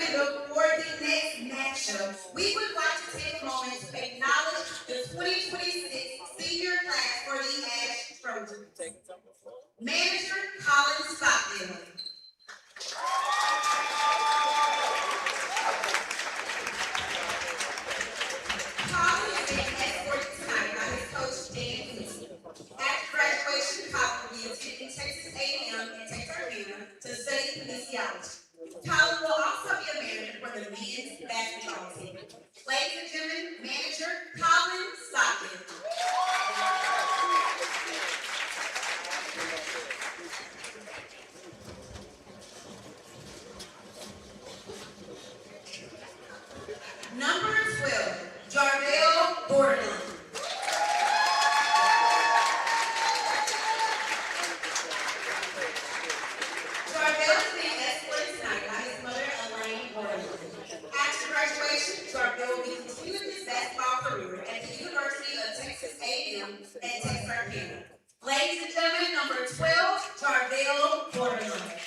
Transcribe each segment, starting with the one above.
Before the next matchup, we would like to take a moment to acknowledge the 2026 senior class for the Ash Trojans. Manager Colin Stockdale. Colin is being escorted tonight by his coach, Dan Houston. After graduation, Colin will be attending Texas A&M and Texarkana to study kinesiology. Colin will also be a manager for the men's basketball team. Ladies and gentlemen, manager Colin Stockton. Number 12, Jardell Borderline. Jardell is being escorted tonight by his mother, Elaine Borderline. After graduation, Jardell will be continuing his basketball career at the University of Texas A&M and Texarkana. Ladies and gentlemen, number 12, Jardell Borderline.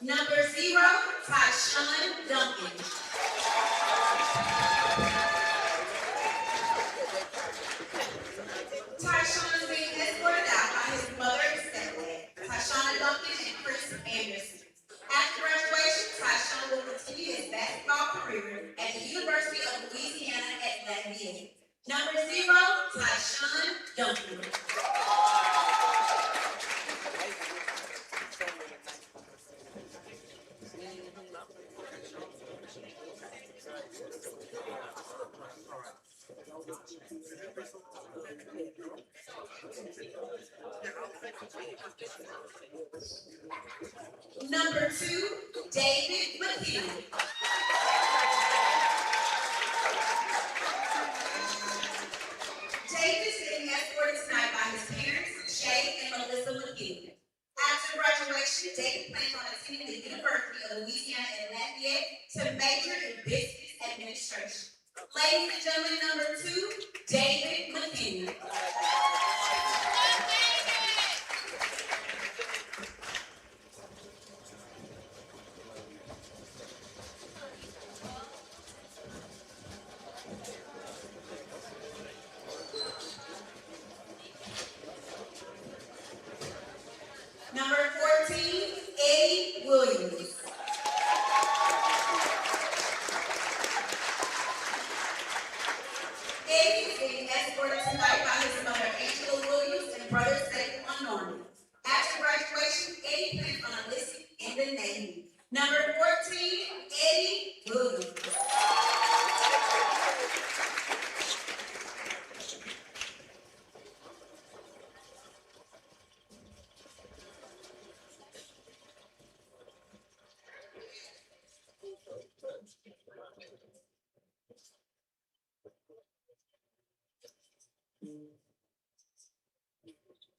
Number 0, Tyshawn Duncan. Tyshawn is being escorted out by his mother and stepdad, Tyshawn Duncan and Chris Anderson. After graduation, Tyshawn will continue his basketball career at the University of Louisiana at Lafayette. Number 0, Tyshawn Duncan. Number 2, David McKinley. David is being escorted tonight by his parents, Shay and Melissa McKinley. After graduation, David plans on attending the University of Louisiana at Lafayette to major in business administration. Ladies and gentlemen, number 2, David McKinley. Number 14, Eddie Williams. Eddie is being escorted tonight by his mother, Angela Williams, and brother, Saquon Norman. After graduation, Eddie plans on enlisting in the Navy. Number 14, Eddie Williams.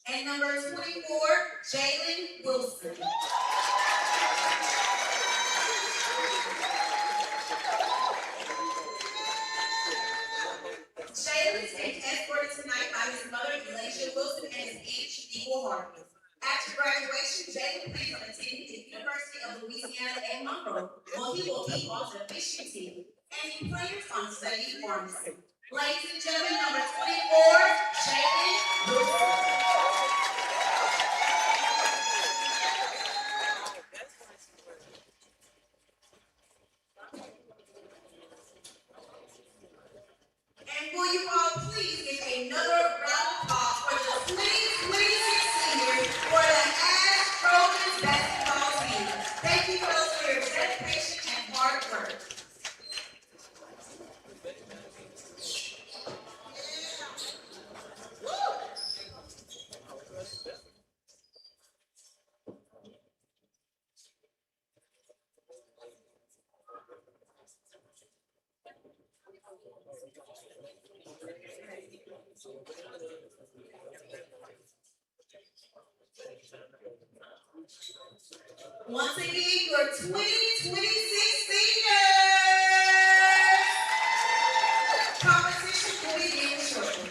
And number 24, Jalen Wilson. Jalen is being escorted tonight by his mother, Elijah Wilson, and his aunt, Shaniqua Harper. After graduation, Jalen plans on attending the University of Louisiana at Monroe, where he will be on the fishing team, and he plans on studying pharmacy. Ladies and gentlemen, number 24, Jalen Wilson. And will you all please give another round of applause for the 2026 seniors for the Ash Trojans basketball team. Thank you fellas for your dedication and hard work. Once again, your 2026 seniors. Competition will begin shortly.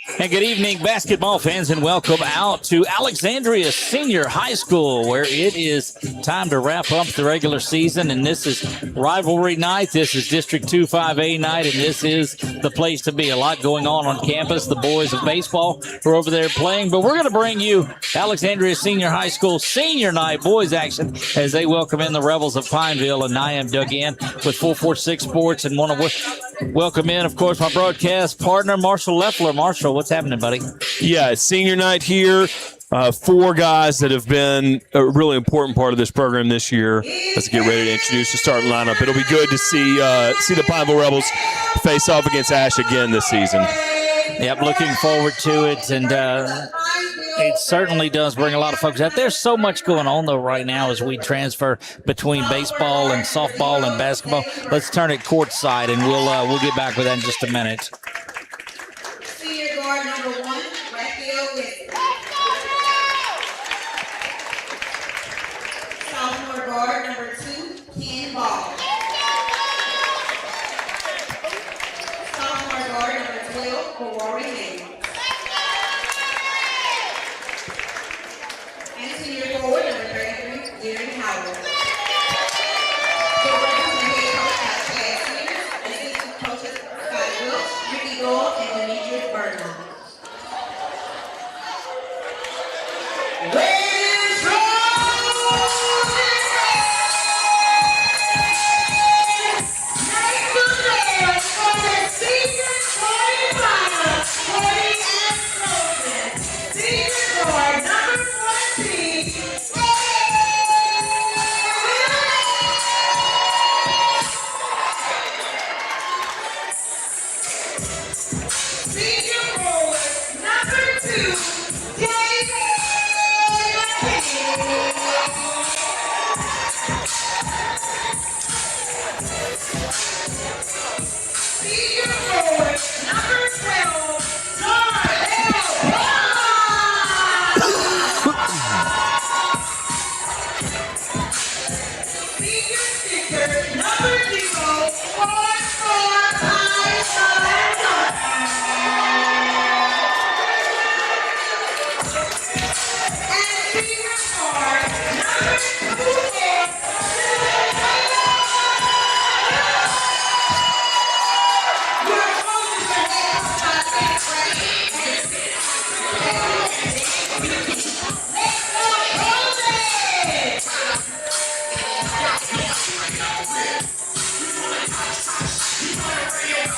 And good evening, basketball fans, and welcome out to Alexandria Senior High School, where it is time to wrap up the regular season. And this is rivalry night. This is District 2-5A night, and this is the place to be. A lot going on campus. The boys of baseball are over there playing, but we're going to bring you Alexandria Senior High School Senior Night boys action as they welcome in the Rebels of Pineville. And I am dug in with 446 Sports and want to welcome in, of course, my broadcast partner, Marshall Leffler. Marshall, what's happening, buddy? Yeah, it's senior night here. Four guys that have been a really important part of this program this year. Let's get ready to introduce the starting lineup. It'll be good to see the Pineville Rebels face off against Ash again this season. Yep, looking forward to it, and it certainly does bring a lot of folks out. There's so much going on, though, right now as we transfer between baseball and softball and basketball. Let's turn it courtside, and we'll get back with that in just a minute. Senior guard number 1, Raphael Whitson. Sophomore guard number 2, Ken Ball. Sophomore guard number 12, Rory Hayes. And senior forward number 33, Gary Howard. The Rebels are head coached by Chad Sears, assistant coaches Scott Wilkes, Ricky Gold, and Demetrius Burnham.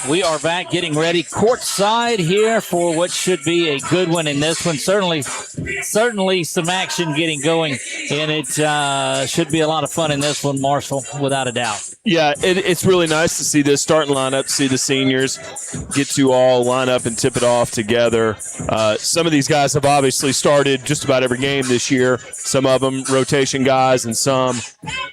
We are back getting ready courtside here for what should be a good one in this one. Certainly some action getting going, and it should be a lot of fun in this one, Marshall, without a doubt. Yeah, it's really nice to see this starting lineup, see the seniors get to all line up and tip it off together. Some of these guys have obviously started just about every game this year. Some of them rotation guys and some,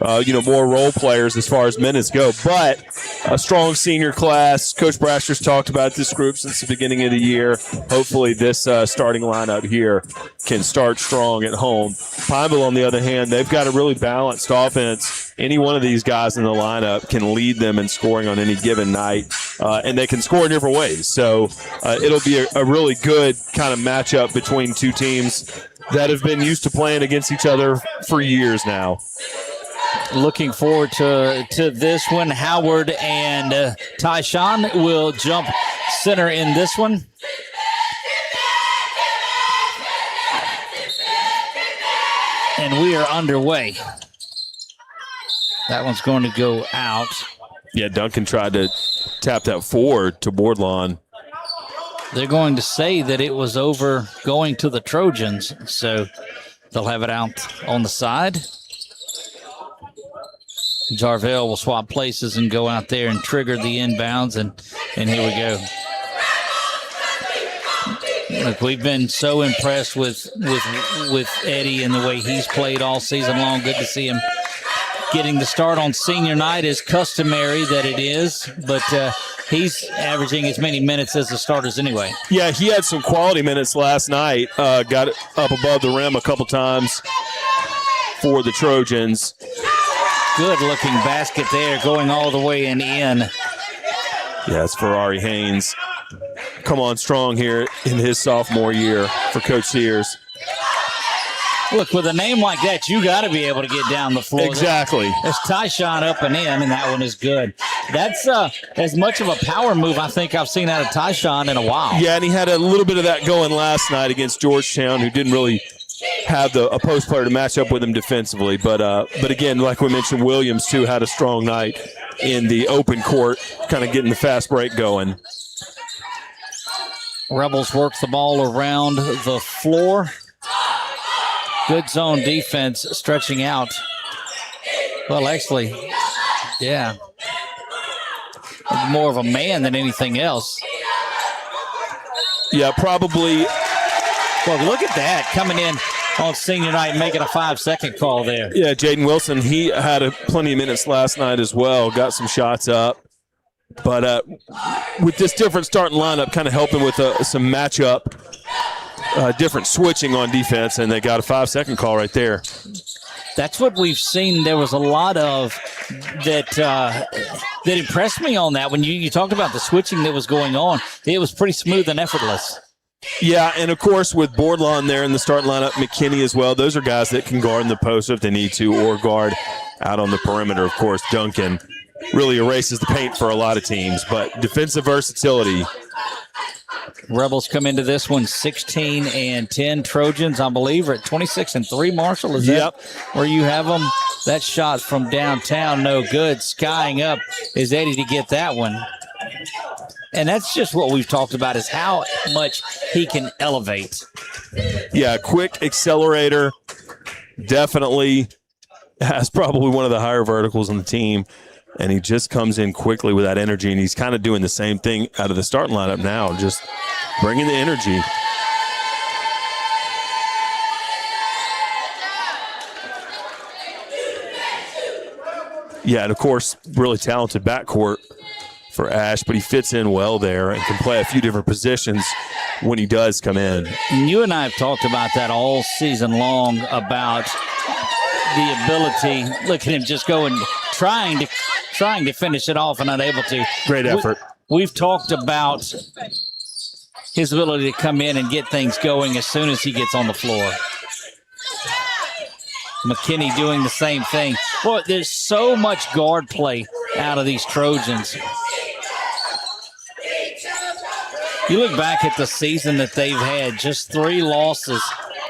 more role players as far as minutes go. But a strong senior class. Coach Brasher's talked about this group since the beginning of the year. Hopefully this starting lineup here can start strong at home. Pineville, on the other hand, they've got a really balanced offense. Any one of these guys in the lineup can lead them in scoring on any given night, and they can score in different ways. So it'll be a really good kind of matchup between two teams that have been used to playing against each other for years now. Looking forward to this one. Howard and Tyshawn will jump center in this one. And we are underway. That one's going to go out. Yeah, Duncan tried to tap that forward to Boardlawn. They're going to say that it was over going to the Trojans, so they'll have it out on the side. Jarvell will swap places and go out there and trigger the inbounds, and here we go. Look, we've been so impressed with Eddie and the way he's played all season long. Good to see him getting the start on senior night, as customary that it is, but he's averaging as many minutes as the starters anyway. Yeah, he had some quality minutes last night. Got it up above the rim a couple times for the Trojans. Good-looking basket there, going all the way and in. Yeah, it's Ferrari Haynes. come on strong here in his sophomore year for Coach Sears. Look, with a name like that, you got to be able to get down the floor. Exactly. There's Tyshawn up and in, and that one is good. That's as much of a power move I think I've seen out of Tyshawn in a while. Yeah, and he had a little bit of that going last night against Georgetown, who didn't really have a post player to match up with him defensively. But again, like we mentioned, Williams, too, had a strong night in the open court, kind of getting the fast break going. Rebels work the ball around the floor. Good zone defense stretching out. Well, actually, yeah. More of a man than anything else. Yeah, probably. Well, look at that. Coming in on senior night, making a 5-second call there. Yeah, Jaden Wilson, he had plenty of minutes last night as well. Got some shots up. But with this different starting lineup, kind of helping with some matchup, different switching on defense, and they got a 5-second call right there. That's what we've seen. There was a lot of that impressed me on that. When you talked about the switching that was going on, it was pretty smooth and effortless. Yeah, and of course with Bourdlon there in the starting lineup, McKinney as well. Those are guys that can guard in the post if they need to, or guard out on the perimeter. Of course, Duncan really erases the paint for a lot of teams, but defensive versatility. Rebels come into this one 16-10. Trojans, I believe, are at 26-3. Marshall, is that where you have them? That shot from downtown, no good. Skying up is Eddie to get that one. And that's just what we've talked about, is how much he can elevate. Yeah, quick accelerator. Definitely has probably one of the higher verticals on the team. And he just comes in quickly with that energy, and he's kind of doing the same thing out of the starting lineup now, just bringing the energy. Yeah, and of course, really talented backcourt for Ash, but he fits in well there and can play a few different positions when he does come in. And you and I have talked about that all season long, about the ability. Look at him just going, trying to finish it off and unable to. Great effort. We've talked about his ability to come in and get things going as soon as he gets on the floor. McKinney doing the same thing. Boy, there's so much guard play out of these Trojans. You look back at the season that they've had, just 3 losses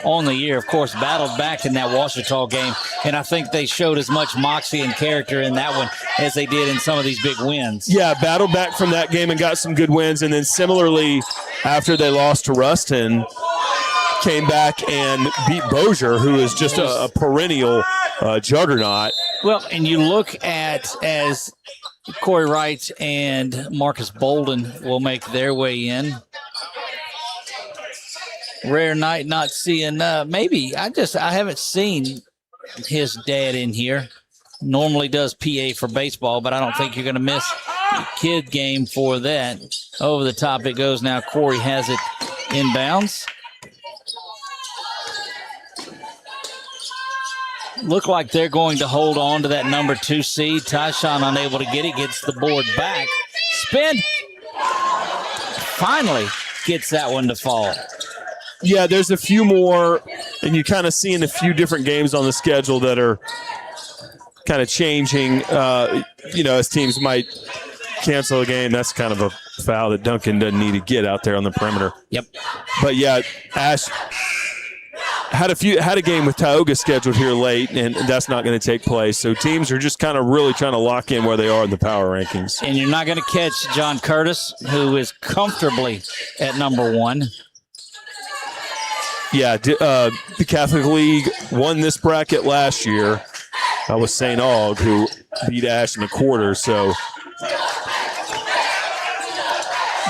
on the year. Of course, battled back in that Ouachita game, and I think they showed as much moxie and character in that one as they did in some of these big wins. Yeah, battled back from that game and got some good wins, and then similarly, after they lost to Ruston, came back and beat Bossier, who is just a perennial juggernaut. Well, and you look at, as Corey Wright and Marcus Bolden will make their way in. Rare night not seeing, maybe, I haven't seen his dad in here. Normally does PA for baseball, but I don't think you're going to miss a kid game for that. Over the top it goes now. Corey has it inbounds. Look like they're going to hold on to that number 2 seed. Tyshawn unable to get it, gets the board back. Spin. Finally gets that one to fall. Yeah, there's a few more, and you kind of see in a few different games on the schedule that are kind of changing, as teams might cancel a game. That's kind of a foul that Duncan doesn't need to get out there on the perimeter. Yep. But, yeah, Ash had a game with Tioga scheduled here late, and that's not going to take place. So teams are just kind of really trying to lock in where they are in the power rankings. And you're not going to catch John Curtis, who is comfortably at number 1. Yeah, the Catholic League won this bracket last year. That was St. Aug, who beat Ash in the quarter. So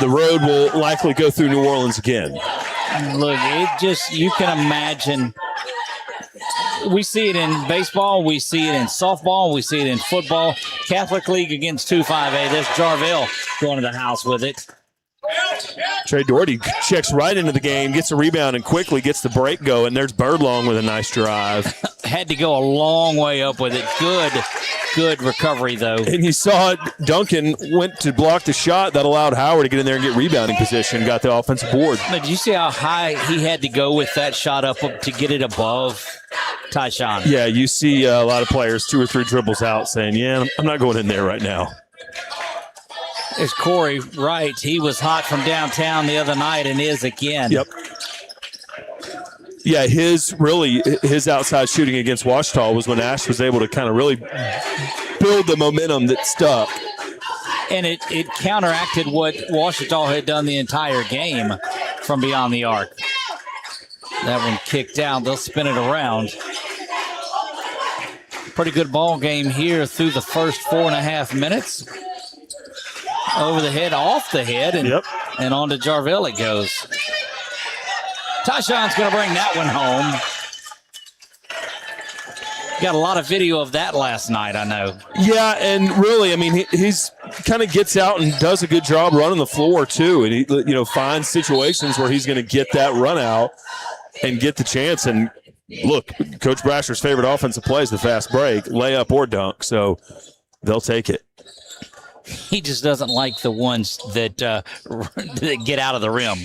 the road will likely go through New Orleans again. Look, you can imagine. We see it in baseball. We see it in softball. We see it in football. Catholic League against 2-5A. There's Jarvell going to the house with it. Trey Doherty checks right into the game, gets a rebound, and quickly gets the break going. There's Birdlong with a nice drive. Had to go a long way up with it. Good recovery, though. And you saw it. Duncan went to block the shot. That allowed Howard to get in there and get rebounding position, got the offensive board. But did you see how high he had to go with that shot up to get it above Tyshawn? Yeah, you see a lot of players 2 or 3 dribbles out saying, yeah, I'm not going in there right now. There's Corey Wright. He was hot from downtown the other night and is again. Yep. Yeah, his outside shooting against Ouachita was when Ash was able to kind of really build the momentum that stuck. And it counteracted what Ouachita had done the entire game from beyond the arc. That one kicked out. They'll spin it around. Pretty good ball game here through the first 4.5 minutes. Over the head, off the head, and on to Jarvell it goes. Tyshawn's going to bring that one home. Got a lot of video of that last night, I know. Yeah, and really, I mean, he's kind of gets out and does a good job running the floor, too. And he, finds situations where he's going to get that run out and get the chance. And look, Coach Brasher's favorite offensive play is the fast break, layup or dunk. So they'll take it. He just doesn't like the ones that get out of the rim.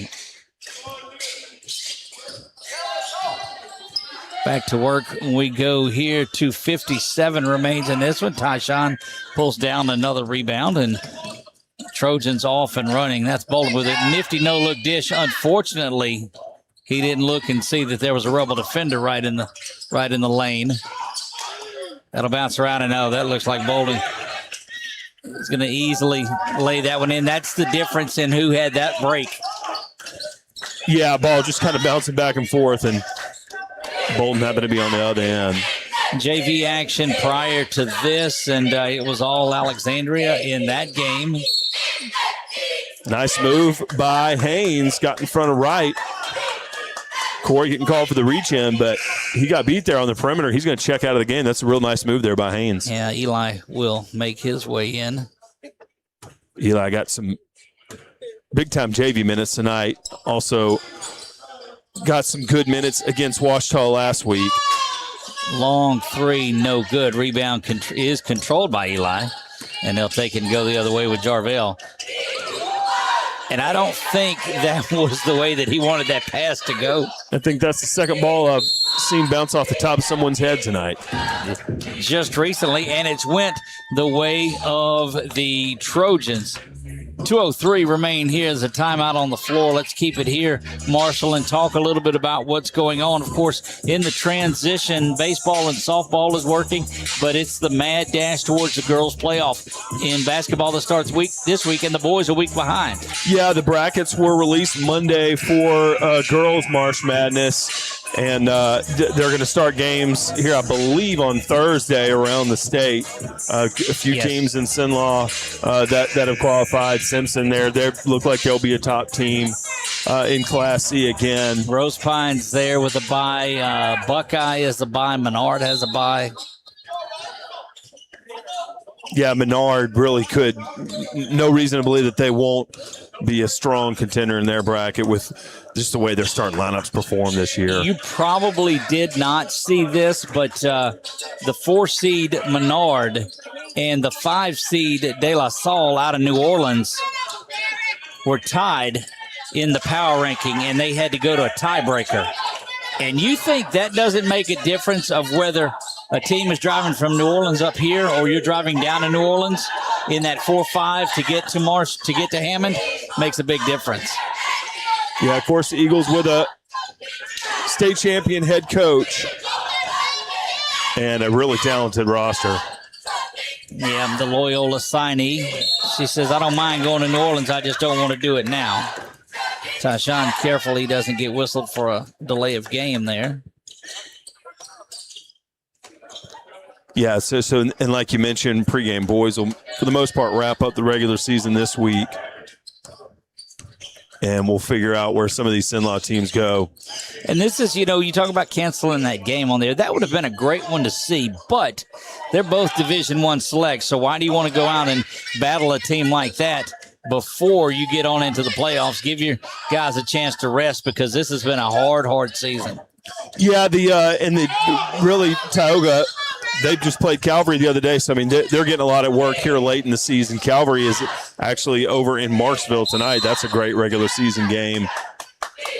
Back to work we go here. 2:57 remains in this one. Tyshawn pulls down another rebound, and Trojans off and running. That's Bolden with a nifty no-look dish. Unfortunately, he didn't look and see that there was a Rebel defender right in the lane. That'll bounce around, and that looks like Bolden is going to easily lay that one in. That's the difference in who had that break. Yeah, ball just kind of bouncing back and forth, and Bolden happened to be on the other end. JV action prior to this, and it was all Alexandria in that game. Nice move by Haynes. Got in front of Wright. Corey getting called for the reach in, but he got beat there on the perimeter. He's going to check out of the game. That's a real nice move there by Haynes. Yeah, Eli will make his way in. Eli got some big-time JV minutes tonight. Also got some good minutes against Ouachita last week. Long three, no good. Rebound is controlled by Eli, and they'll take it and go the other way with Jarvell. And I don't think that was the way that he wanted that pass to go. I think that's the second ball I've seen bounce off the top of someone's head tonight. Just recently, and it's went the way of the Trojans. 2:03 remain here as a timeout on the floor. Let's keep it here, Marshall, and talk a little bit about what's going on. Of course, in the transition, baseball and softball is working, but it's the mad dash towards the girls' playoff. In basketball that starts this week, and the boys a week behind. Yeah, the brackets were released Monday for girls' March Madness. And they're going to start games here, I believe, on Thursday around the state. A few teams in Sinlaw that have qualified. Simpson they look like they'll be a top team in Class C again. Rose Pine's there with a bye. Buckeye is a bye. Menard has a bye. Yeah, Menard really could. No reason to believe that they won't be a strong contender in their bracket with just the way their starting lineups perform this year. You probably did not see this, but the 4-seed Menard and the 5-seed De La Salle out of New Orleans were tied in the power ranking, and they had to go to a tiebreaker. And you think that doesn't make a difference of whether a team is driving from New Orleans up here or you're driving down to New Orleans in that 4-5 to get to Hammond? Makes a big difference. Yeah, of course, the Eagles with a state champion head coach and a really talented roster. Yeah, the Loyola signee. She says, I don't mind going to New Orleans. I just don't want to do it now. Tyshawn careful he doesn't get whistled for a delay of game there. Yeah, so and like you mentioned, pregame boys will, for the most part, wrap up the regular season this week. And we'll figure out where some of these Sinlaw teams go. And this is, you talk about canceling that game on there. That would have been a great one to see, but they're both Division I select. So why do you want to go out and battle a team like that before you get on into the playoffs. Give your guys a chance to rest because this has been a hard season. Yeah, really Tioga, they just played Calvary the other day, so I mean they're getting a lot of work here late in the season. Calvary is actually over in Marksville tonight. That's a great regular season game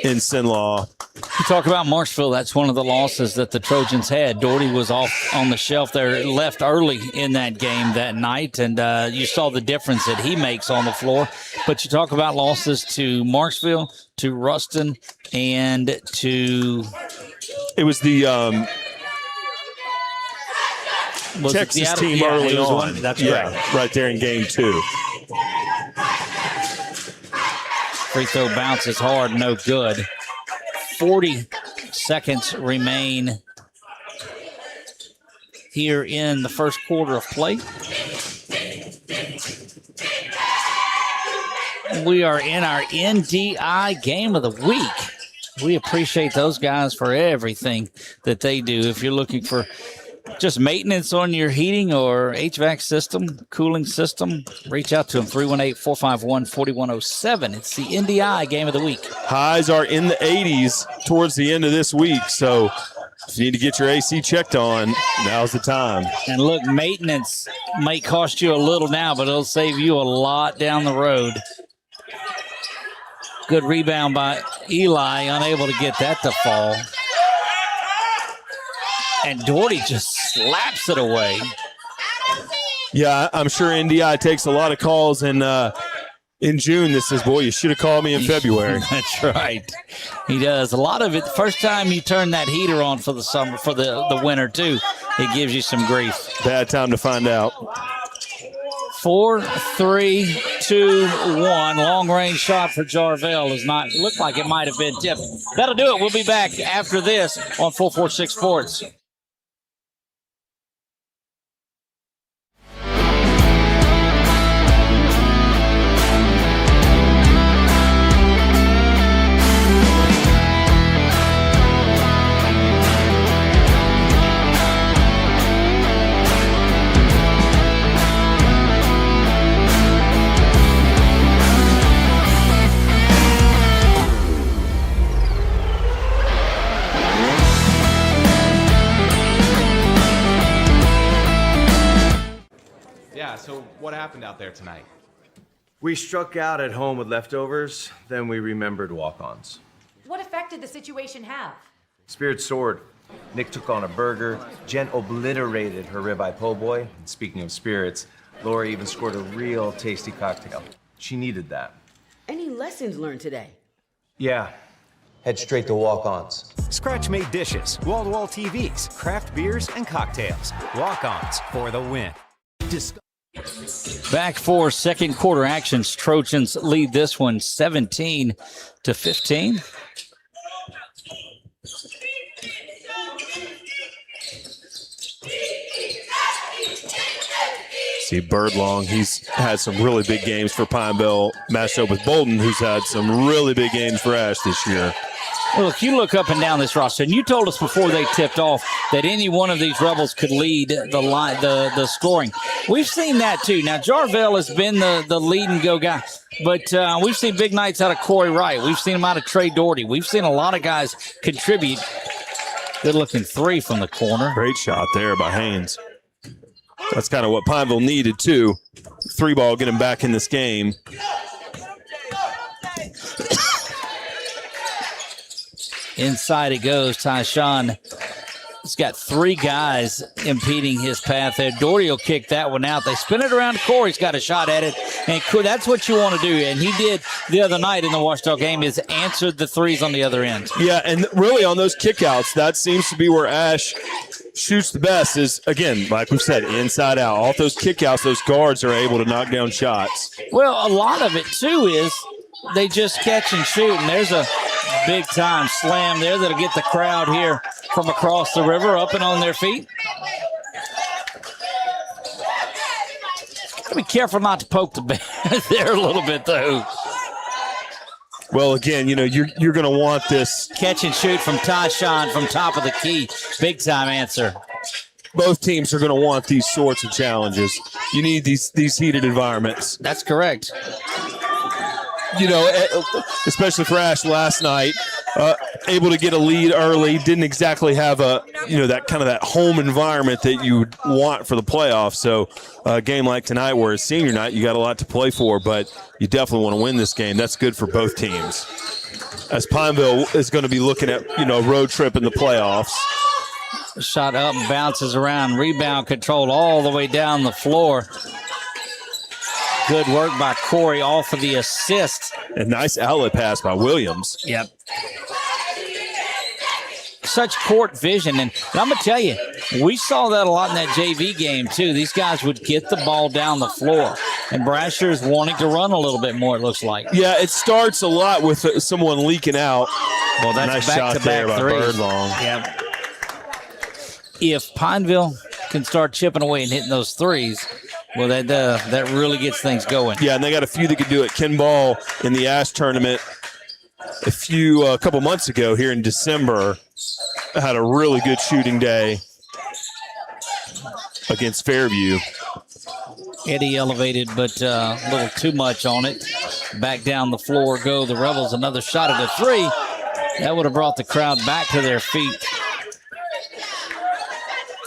in Sinlaw. You talk about Marshville, that's one of the losses that the Trojans had. Doherty was off on the shelf there, left early in that game that night, and you saw the difference that he makes on the floor. But you talk about losses to Marshville, to Ruston, and to... It was the Texas team early on. That's right. Right there in game 2. Free throw bounces hard, no good. 40 seconds remain here in the first quarter of play. We are in our NDI game of the week. We appreciate those guys for everything that they do. If you're looking for just maintenance on your heating or HVAC system, cooling system, reach out to them, 318-451-4107. It's the NDI game of the week. Highs are in the 80s towards the end of this week, so if you need to get your AC checked on, now's the time. And look, maintenance might cost you a little now, but it'll save you a lot down the road. Good rebound by Eli, unable to get that to fall. And Doherty just slaps it away. Yeah, I'm sure NDI takes a lot of calls in June that says, boy, you should have called me in February. That's right. He does. A lot of it, first time you turn that heater on for the summer, for the winter too, it gives you some grief. Bad time to find out. 4, 3, 2, 1. Long range shot for Jarvell is not, looked like it might have been tipped. That'll do it. We'll be back after this on 446 Sports. So what happened out there tonight? We struck out at home with leftovers, then we remembered walk-ons. What effect did the situation have? Spirit soared. Nick took on a burger. Jen obliterated her ribeye po' boy. And speaking of spirits, Laura even scored a real tasty cocktail. She needed that. Any lessons learned today? Yeah. Head straight to walk-ons. Scratch-made dishes, wall-to-wall TVs, craft beers, and cocktails. Walk-ons for the win. Back for second quarter actions. Trojans lead this one 17-15. See Birdlong, he's had some really big games for Pineville, matched up with Bolton, who's had some really big games for Ash this year. Well, if you look up and down this roster, and you told us before they tipped off that any one of these Rebels could lead the scoring. We've seen that too. Now, Jarvell has been the lead and go guy, but we've seen big nights out of Corey Wright. We've seen him out of Trey Doherty. We've seen a lot of guys contribute. Good-looking three from the corner. Great shot there by Haynes. That's kind of what Pineville needed too. 3-ball, get him back in this game. Inside it goes. Tyshawn has got three guys impeding his path there. Doherty will kick that one out. They spin it around. Corey's got a shot at it. And that's what you want to do. And he did the other night in the Washita game, is answered the threes on the other end. Yeah, and really on those kickouts, that seems to be where Ash shoots the best is, again, like we said, inside out. Off those kickouts, those guards are able to knock down shots. Well, a lot of it, too, is they just catch and shoot. And there's a big-time slam there that'll get the crowd here from across the river up and on their feet. Be careful not to poke the bear there a little bit, though. Well, again, you know, you're going to want this. Catch and shoot from Tyshawn from top of the key. Big-time answer. both teams are going to want these sorts of challenges. You need these heated environments. That's correct. You know, especially for Ash last night, able to get a lead early, didn't exactly have that home environment that you would want for the playoffs. So a game like tonight where it's senior night, you got a lot to play for, but you definitely want to win this game. That's good for both teams. As Pineville is going to be looking at, a road trip in the playoffs. Shot up and bounces around. Rebound controlled all the way down the floor. Good work by Corey off of the assist. A nice outlet pass by Williams. Yep. Such court vision. And I'm going to tell you, we saw that a lot in that JV game, too. These guys would get the ball down the floor. And Brasher is wanting to run a little bit more, it looks like. Yeah, it starts a lot with someone leaking out. Well, that's nice shot there by Birdlong. Yep. If Pineville can start chipping away and hitting those threes, well, that really gets things going. Yeah, and they got a few that could do it. Ken Ball in the Ash tournament a couple months ago here in December had a really good shooting day against Fairview. Eddie elevated, but a little too much on it. Back down the floor go the Rebels. Another shot at a three. That would have brought the crowd back to their feet.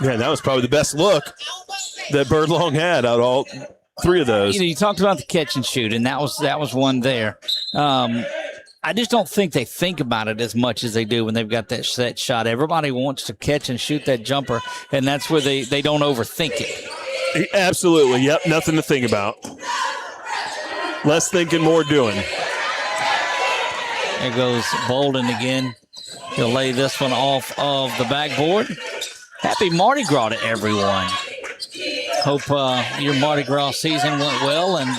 Yeah, that was probably the best look that Birdlong had out of all three of those. You talked about the catch and shoot, and that was one there. I just don't think they think about it as much as they do when they've got that set shot. Everybody wants to catch and shoot that jumper, and that's where they don't overthink it. Absolutely. Yep, nothing to think about. Less thinking, more doing. There goes Bolden again. He'll lay this one off of the backboard. Happy Mardi Gras to everyone. Hope your Mardi Gras season went well. And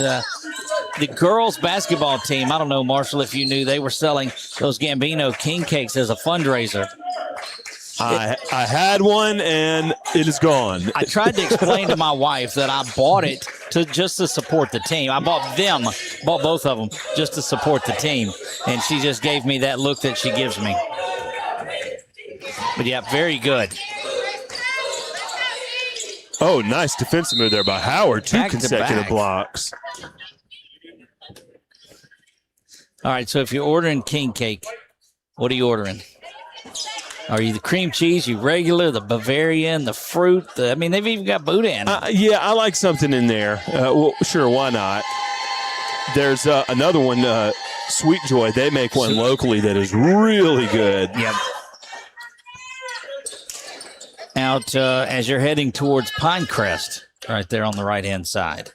the girls basketball team, I don't know, Marshall, if you knew, they were selling those Gambino King Cakes as a fundraiser. I had one, and it is gone. I tried to explain to my wife that I bought it just to support the team. I bought both of them just to support the team. And she just gave me that look that she gives me. But, yeah, very good. Oh, nice defensive move there by Howard. Two Back to consecutive back. blocks. All right, so if you're ordering king cake, what are you ordering? Are you the cream cheese, you regular, the Bavarian, the fruit? They've even got boudin. Yeah, I like something in there. Well, sure, why not? There's another one, Sweet Joy. They make one locally that is really good. Yep. Out as you're heading towards Pinecrest, right there on the right-hand side.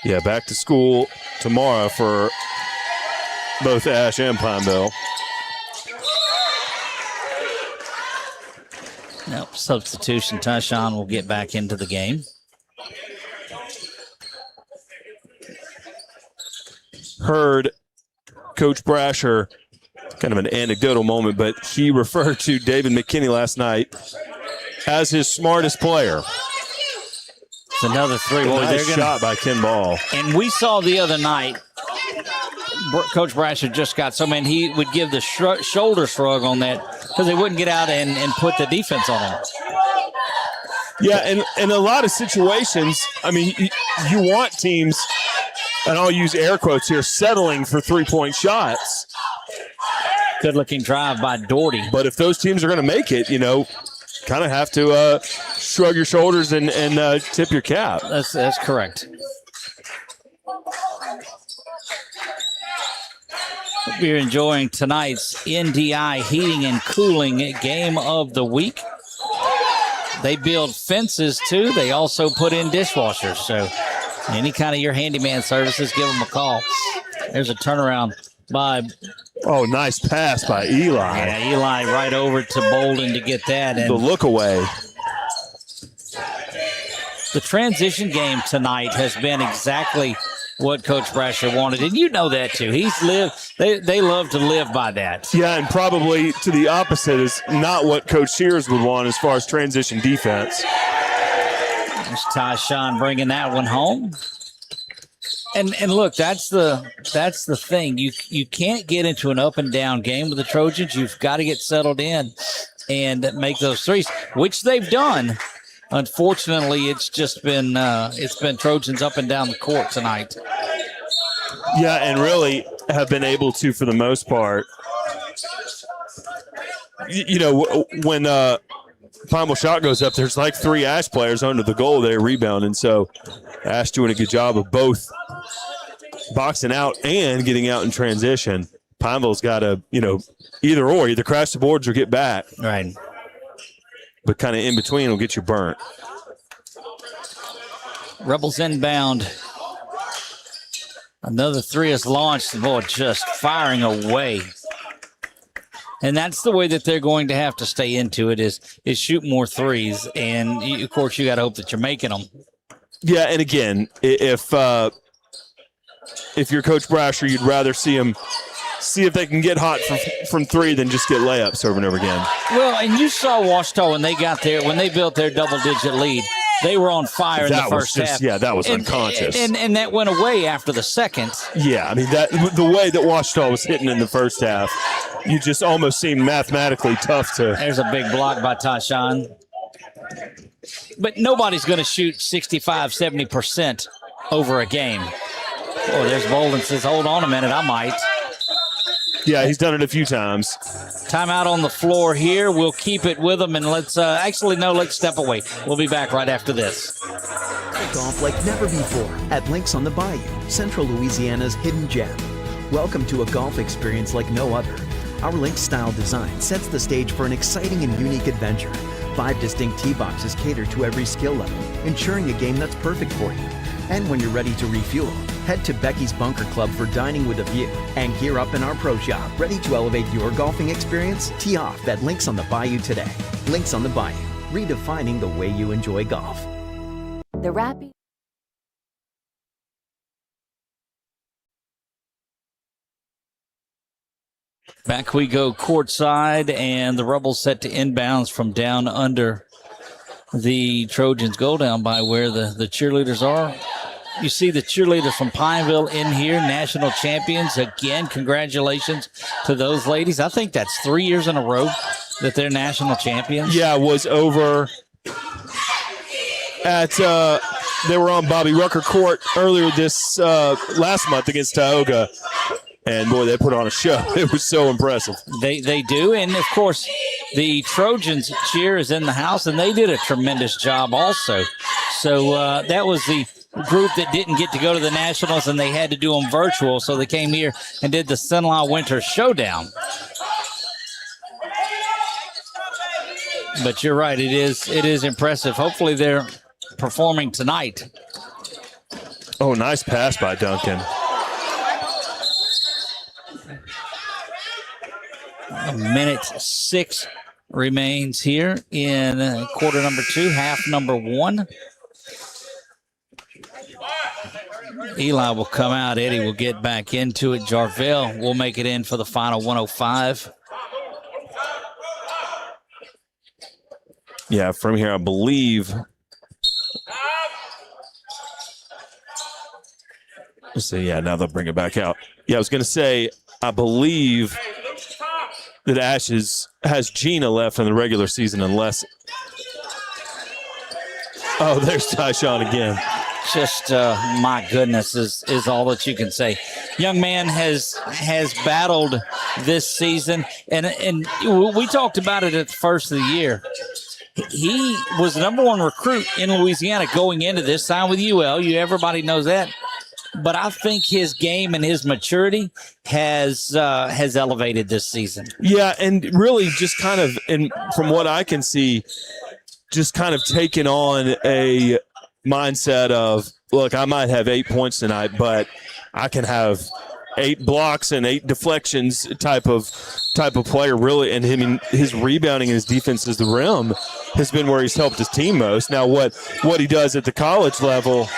Yeah, back to school tomorrow for both Ash and Pineville. Nope, substitution. Tyshawn will get back into the game. Heard Coach Brasher, kind of an anecdotal moment, but he referred to David McKinney last night as his smartest player. It's another three. Nice shot by Ken Ball. And we saw the other night, Coach Brasher just got so many. He would give the shoulder shrug on that because they wouldn't get out and put the defense on him. Yeah, and in a lot of situations, you want teams, and I'll use air quotes here, settling for three-point shots. Good-looking drive by Doherty. But if those teams are going to make it, kind of have to shrug your shoulders and tip your cap. That's correct. Hope you're enjoying tonight's NDI Heating and Cooling Game of the Week. They build fences, too. They also put in dishwashers. So any kind of your handyman services, give them a call. There's a turnaround by... Oh, nice pass by Eli. Yeah, Eli right over to Bolden to get that. And the look away. The transition game tonight has been exactly what Coach Brasher wanted, and you know that too. They love to live by that. Yeah, and probably to the opposite is not what Coach Sears would want as far as transition defense. There's Tyshawn bringing that one home. And look, that's the thing. You can't get into an up and down game with the Trojans. You've got to get settled in. and make those threes, which they've done. Unfortunately, it's been Trojans up and down the court tonight. Yeah, and really have been able to, for the most part. When Pineville shot goes up, there's like 3 Ash players under the goal there rebounding. So Ash doing a good job of both boxing out and getting out in transition. Pineville's got to, either crash the boards or get back. Right. But kind of in between will get you burnt. Rebels inbound. Another 3 is launched. The ball just firing away. And that's the way that they're going to have to stay into it is shoot more threes. And, of course, you got to hope that you're making them. Yeah, and again, if you're Coach Brasher, you'd rather see if they can get hot from 3 than just get layups over and over again. Well, and you saw Washita when they built their double-digit lead. They were on fire in the first half. Yeah, that was unconscious. And that went away after the second. Yeah, I mean, the way that Washita was hitting in the first half, you just almost seemed mathematically tough to. There's a big block by Tyshawn. But nobody's going to shoot 65, 70% over a game. Oh, there's Bolden says, hold on a minute, I might. Yeah, he's done it a few times. Timeout on the floor here. We'll keep it with them, and let's step away. We'll be back right after this. Golf like never before at Links on the Bayou, Central Louisiana's hidden gem. Welcome to a golf experience like no other. Our Links-style design sets the stage for an exciting and unique adventure. 5 distinct tee boxes cater to every skill level, ensuring a game that's perfect for you. And when you're ready to refuel, head to Becky's Bunker Club for dining with a view and gear up in our pro shop. Ready to elevate your golfing experience? Tee off at Links on the Bayou today. Links on the Bayou, redefining the way you enjoy golf. The Rappy. Back we go courtside, and the Rebels set to inbounds from down under the Trojans goal down by where the cheerleaders are. You see the cheerleaders from Pineville in here, national champions. Again, congratulations to those ladies. I think that's 3 years in a row that they're national champions. Yeah, was over at they were on Bobby Rucker Court earlier this last month against Tioga. And, boy, they put on a show. It was so impressive. They do. And, of course, the Trojans cheer is in the house, and they did a tremendous job also. So that was the group that didn't get to go to the Nationals, and they had to do them virtual. So they came here and did the Cenla Winter Showdown. But you're right. It is impressive. Hopefully they're performing tonight. Oh, nice pass by Duncan. A minute 6 remains here in quarter number 2, half number 1. Eli will come out. Eddie will get back into it. Jarvell will make it in for the final 105. Yeah, from here, I believe. Let's see. Yeah, now they'll bring it back out. Yeah, I was going to say, I believe that Ash has Gina left in the regular season unless. Oh, there's Tyshawn again. Just, my goodness, is all that you can say. Young man has battled this season, and we talked about it at the first of the year. He was the number 1 recruit in Louisiana going into this, signed with UL. Everybody knows that. But I think his game and his maturity has elevated this season. Yeah, and really just kind of, and from what I can see, just kind of taking on a mindset of, look, I might have 8 points tonight, but I can have 8 blocks and 8 deflections type of player, really. And his rebounding and his defense as the rim has been where he's helped his team most. Now, what he does at the college level.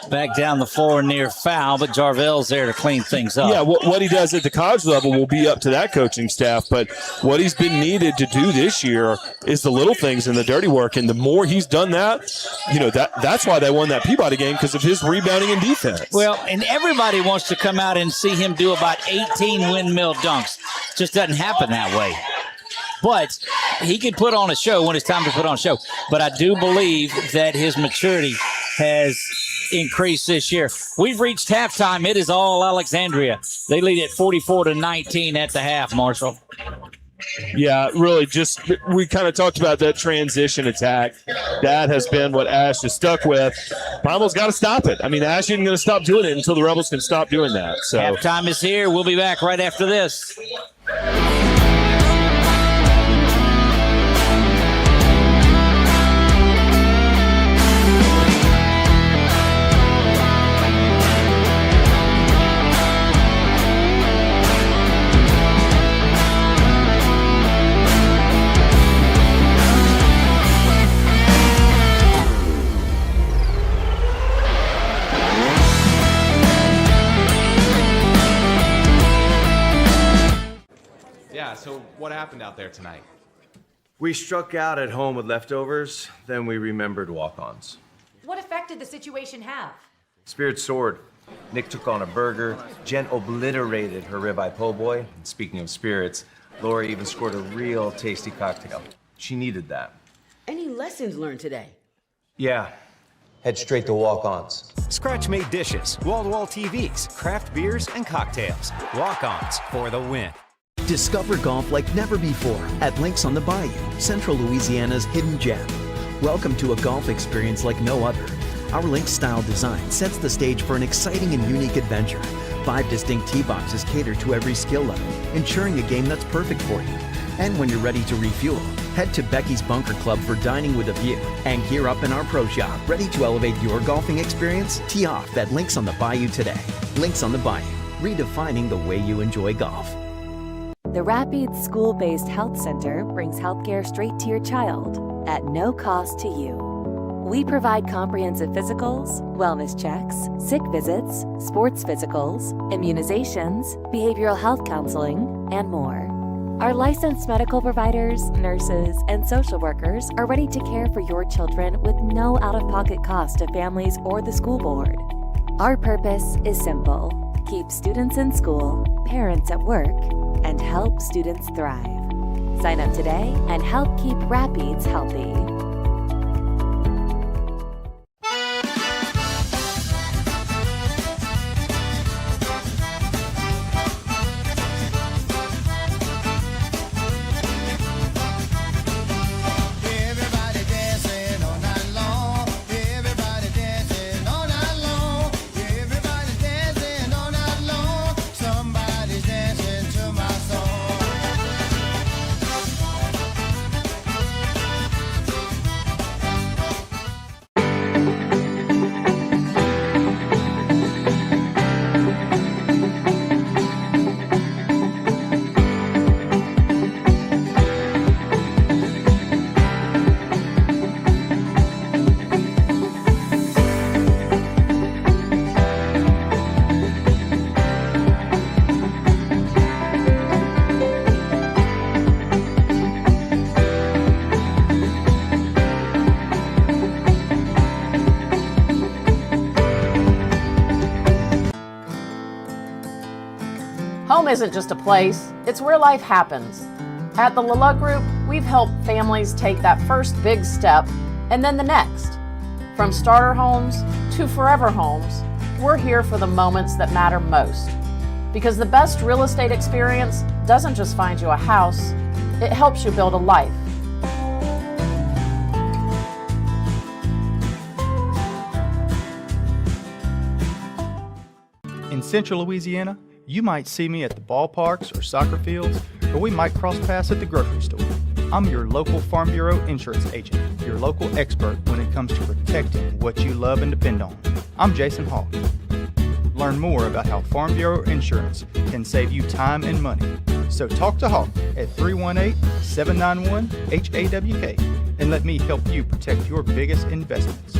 Back down the floor near foul, but Jarvell's there to clean things up. Yeah, what he does at the college level will be up to that coaching staff, but what he's been needed to do this year is the little things and the dirty work, and the more he's done that, that's why they won that Peabody game, because of his rebounding and defense. Well, and everybody wants to come out and see him do about 18 windmill dunks. Just doesn't happen that way. But he can put on a show when it's time to put on a show. But I do believe that his maturity has increased this year. We've reached halftime. It is all Alexandria. They lead at 44-19 at the half, Marshall. Yeah, really we kind of talked about that transition attack. That has been what Ash is stuck with. Pineville's got to stop it. I mean, Ash isn't going to stop doing it until the Rebels can stop doing that. So halftime is here. We'll be back right after this. So what happened out there tonight? We struck out at home with leftovers, then we remembered walk-ons. What effect did the situation have? Spirit soared. Nick took on a burger. Jen obliterated her ribeye po' boy. And speaking of spirits, Laura even scored a real tasty cocktail. She needed that. Any lessons learned today? Yeah. Head straight to walk-ons. Scratch-made dishes, wall-to-wall TVs, craft beers, and cocktails. Walk-ons for the win. Discover golf like never before at Links on the Bayou, Central Louisiana's hidden gem. Welcome to a golf experience like no other. Our Links-style design sets the stage for an exciting and unique adventure. 5 distinct tee boxes cater to every skill level, ensuring a game that's perfect for you. And when you're ready to refuel, head to Becky's Bunker Club for dining with a view and gear up in our pro shop. Ready to elevate your golfing experience? Tee off at Links on the Bayou today. Links on the Bayou, redefining the way you enjoy golf. The Rapides School-Based Health Center brings healthcare straight to your child at no cost to you. We provide comprehensive physicals, wellness checks, sick visits, sports physicals, immunizations, behavioral health counseling, and more. Our licensed medical providers, nurses, and social workers are ready to care for your children with no out-of-pocket cost to families or the school board. Our purpose is simple: keep students in school, parents at work, and help students thrive. Sign up today and help keep Rapides healthy. Home isn't just a place, it's where life happens. At the LaLuck Group, we've helped families take that first big step and then the next. From starter homes to forever homes, we're here for the moments that matter most. Because the best real estate experience doesn't just find you a house, it helps you build a life. In Central Louisiana, you might see me at the ballparks or soccer fields, or we might cross paths at the grocery store. I'm your local Farm Bureau insurance agent, your local expert when it comes to protecting what you love and depend on. I'm Jason Hawk. Learn more about how Farm Bureau insurance can save you time and money. So talk to Hawk at 318-791-HAWK and let me help you protect your biggest investments.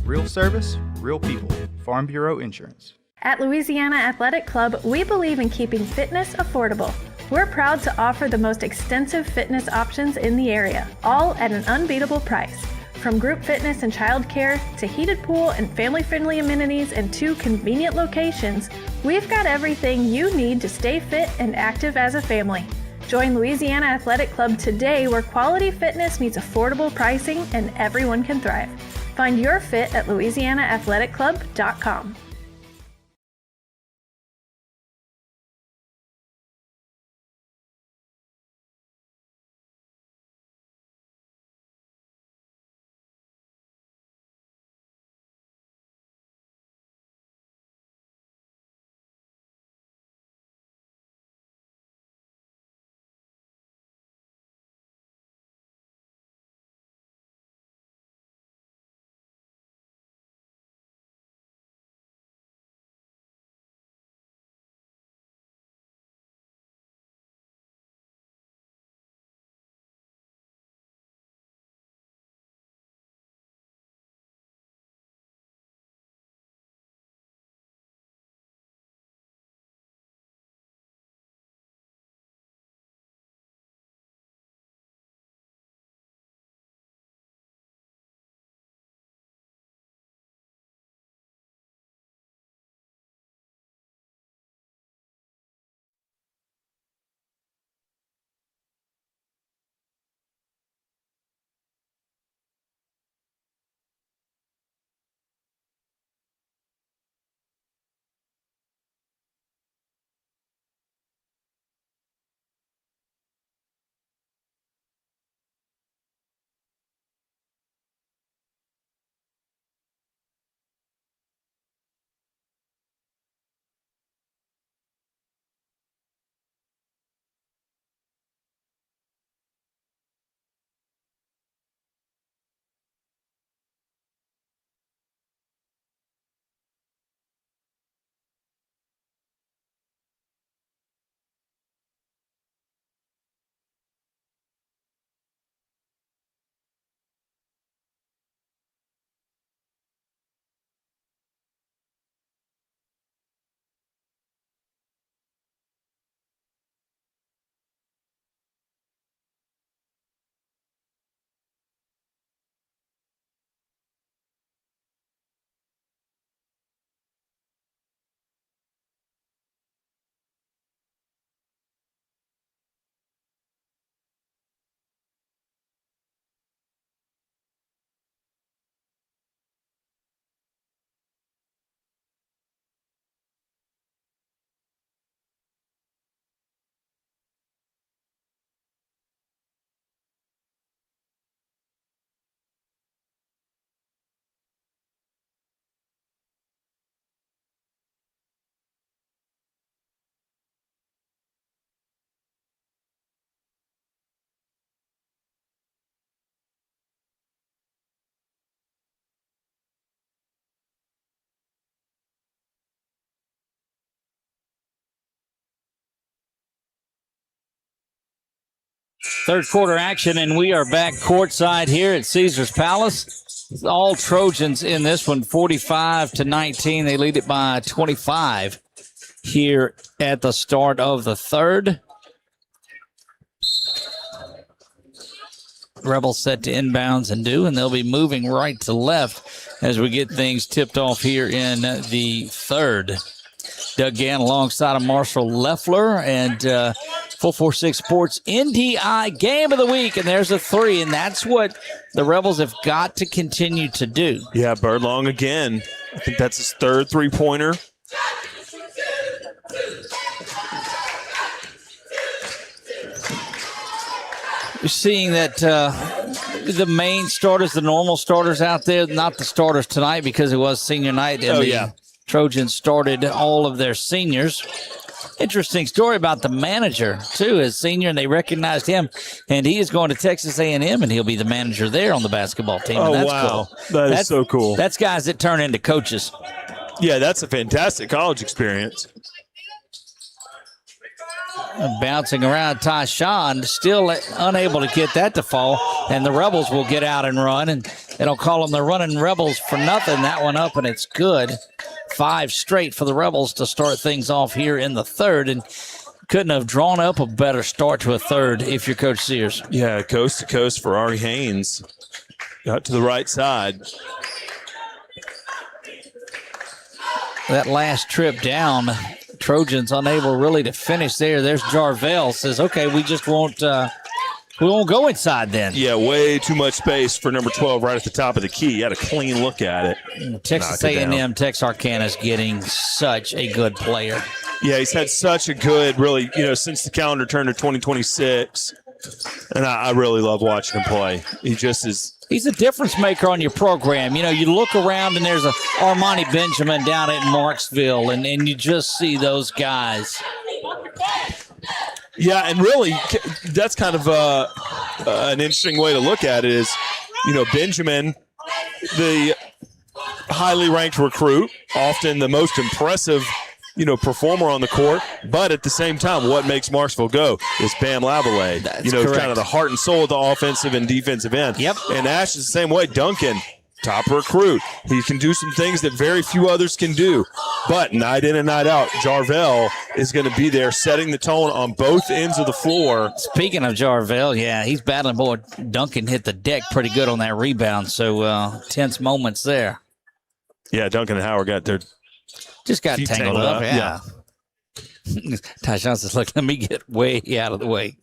Real service, real people. Farm Bureau Insurance. At Louisiana Athletic Club, we believe in keeping fitness affordable. We're proud to offer the most extensive fitness options in the area, all at an unbeatable price. From group fitness and childcare to heated pool and family-friendly amenities in 2 convenient locations, we've got everything you need to stay fit and active as a family. Join Louisiana Athletic Club today, where quality fitness meets affordable pricing and everyone can thrive. Find your fit at louisianaathletic.club.com. Third quarter action, and we are back courtside here at Caesars Palace. All Trojans in this one, 45-19. They lead it by 25 here at the start of the third. Rebels set to inbounds and they'll be moving right to left as we get things tipped off here in the third. Doug Gann alongside of Marshall Leffler, and 446 Sports NDI Game of the Week, and there's a three, and that's what the Rebels have got to continue to do. Yeah, Birdlong again. I think that's his third three-pointer. You're seeing that the main starters, the normal starters out there, not the starters tonight because it was senior night, and the Trojans started all of their seniors. Interesting story about the manager, too, as senior, and they recognized him, and he is going to Texas A&M, and he'll be the manager there on the basketball team. Oh, that's wow. Cool. That's so cool. That's guys that turn into coaches. Yeah, that's a fantastic college experience. Bouncing around, Tyshawn still unable to get that to fall, and the Rebels will get out and run, and they don't call them the running Rebels for nothing. That one up, and it's good. 5 straight for the Rebels to start things off here in the third, and couldn't have drawn up a better start to a third if you're Coach Sears. Yeah, coast to coast for Ari Haynes. Got to the right side. That last trip down, Trojans unable really to finish there. There's Jarvell says, okay, we just won't go inside then. Yeah, way too much space for number 12 right at the top of the key. You had a clean look at it. Texas A&M Texarkana is getting such a good player. Yeah, he's had such a good, really, since the calendar turned to 2026. And I really love watching him play. He just is. He's a difference maker on your program. You look around and there's a Armani Benjamin down at Marksville, and you just see those guys. Yeah, and really, that's kind of an interesting way to look at it is, Benjamin, the highly ranked recruit, often the most impressive performer on the court, but at the same time, what makes Marksville go is Bam Lavallee. That's kind of the heart and soul of the offensive and defensive end. Yep. And Ash is the same way. Duncan, top recruit. He can do some things that very few others can do. But night in and night out, Jarvell is going to be there setting the tone on both ends of the floor. Speaking of Jarvell, yeah, he's battling. Boy, Duncan hit the deck pretty good on that rebound, so tense moments there. Yeah, Duncan and Howard got their just got tangled up. Yeah. Tyshawn says, look, let me get way out of the way.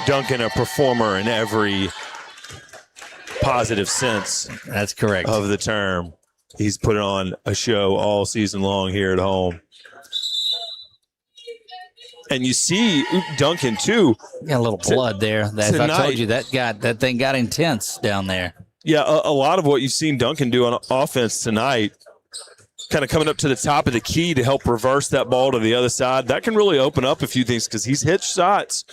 Duncan, a performer in every positive sense. That's correct. Of the term. He's put on a show all season long here at home. And you see Duncan, too. Got a little blood there. As I told you, that thing got intense down there. Yeah, a lot of what you've seen Duncan do on offense tonight, kind of coming up to the top of the key to help reverse that ball to the other side, that can really open up a few things because he's hit shots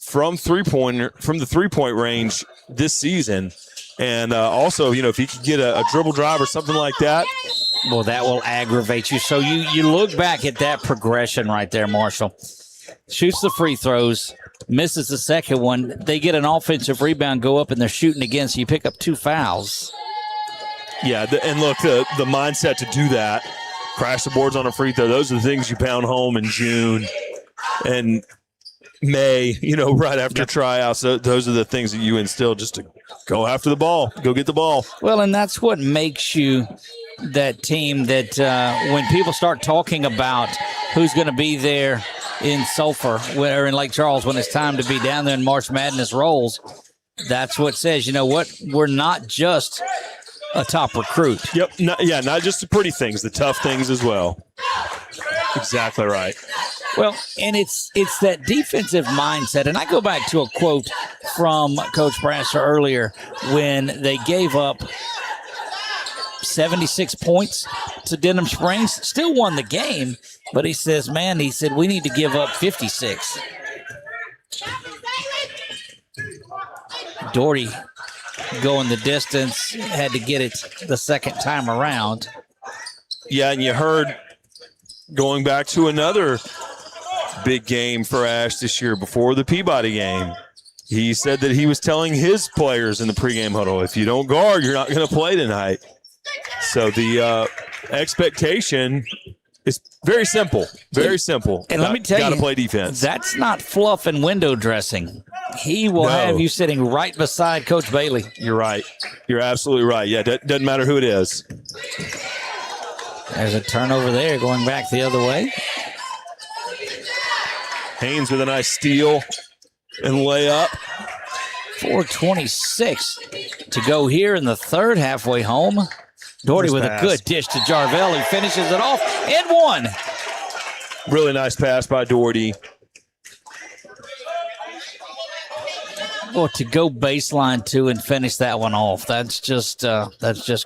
from the three-point range this season. And also, if he could get a dribble drive or something like that. Well, that will aggravate you. So you look back at that progression right there, Marshall. Shoots the free throws, misses the second one. They get an offensive rebound, go up, and they're shooting again, so you pick up 2 fouls. Yeah, and look, the mindset to do that, crash the boards on a free throw, those are the things you pound home in June and May, right after tryouts. Those are the things that you instill just to go after the ball, go get the ball. Well, and that's what makes you that team that when people start talking about who's going to be there in Sulphur or in Lake Charles when it's time to be down there in March Madness rolls, that's what says, you know what, we're not just a top recruit. Yep. Not just the pretty things, the tough things as well. Exactly right. Well, and it's that defensive mindset. And I go back to a quote from Coach Brasser earlier when they gave up 76 points to Denham Springs, still won the game, but he says, we need to give up 56. Doherty going the distance, had to get it the second time around. Yeah, and you heard going back to another big game for Ash this year before the Peabody game. He said that he was telling his players in the pregame huddle, if you don't guard, you're not going to play tonight. So the expectation is very simple, very simple. And let me tell you, got to play defense. That's not fluff and window dressing. He will have you sitting right beside Coach Bailey. You're right. You're absolutely right. Yeah, doesn't matter who it is. There's a turnover there going back the other way. Haynes with a nice steal and layup. 4:26 to go here in the third, halfway home. Doherty with a good dish to Jarvell, who finishes it off and one. Really nice pass by Doherty. Well, to go baseline two and finish that one off, that's just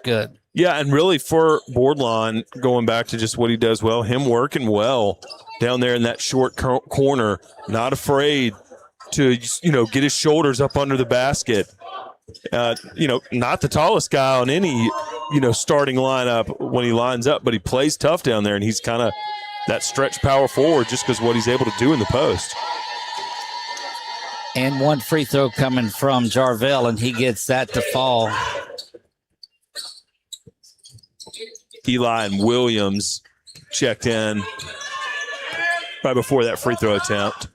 good. Yeah, and really for Boardlawn, going back to just what he does well, him working well down there in that short corner, not afraid to, get his shoulders up under the basket. Not the tallest guy on any, starting lineup when he lines up, but he plays tough down there, and he's kind of that stretch power forward just because what he's able to do in the post. And one free throw coming from Jarvell, and he gets that to fall. Eli and Williams checked in right before that free throw attempt,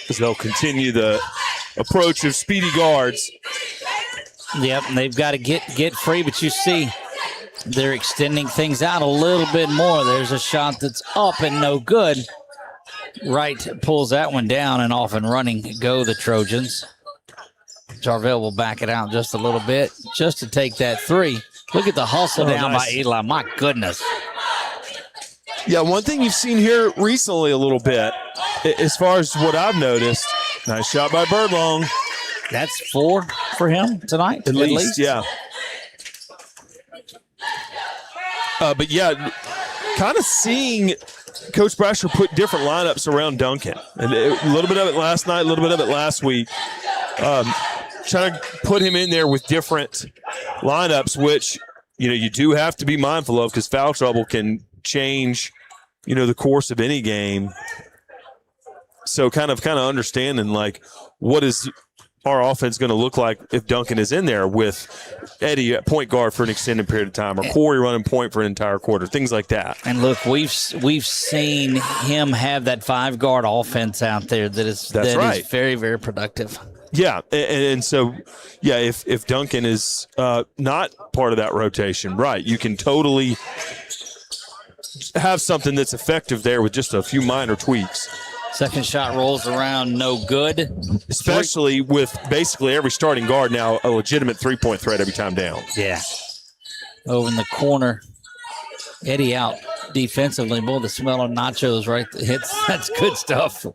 because they'll continue the approach of speedy guards. Yep, and they've got to get free, but you see They're extending things out a little bit more. There's a shot that's up and no good. Wright pulls that one down, and off and running go the Trojans. Jarvell will back it out just a little bit just to take that three. Look at the hustle down by Eli. My goodness. Yeah, one thing you've seen here recently a little bit, as far as what I've noticed, nice shot by Birdlong. That's 4 for him tonight? At least, yeah. But yeah, kind of seeing Coach Brasher put different lineups around Duncan. And a little bit of it last night, a little bit of it last week. Trying to put him in there with different lineups, which, you do have to be mindful of because foul trouble can change, the course of any game. So kind of understanding, like, what is our offense going to look like if Duncan is in there with Eddie at point guard for an extended period of time, or Corey running point for an entire quarter, things like that. And look, we've seen him have that 5-guard offense out there that is very, very productive. Yeah, and so, yeah, if Duncan is not part of that rotation, right, you can totally have something that's effective there with just a few minor tweaks. Second shot rolls around, no good. Especially with basically every starting guard now a legitimate three-point threat every time down. Yeah. Over in the corner, Eddie out defensively. Boy, the smell of nachos right hits. That's good stuff.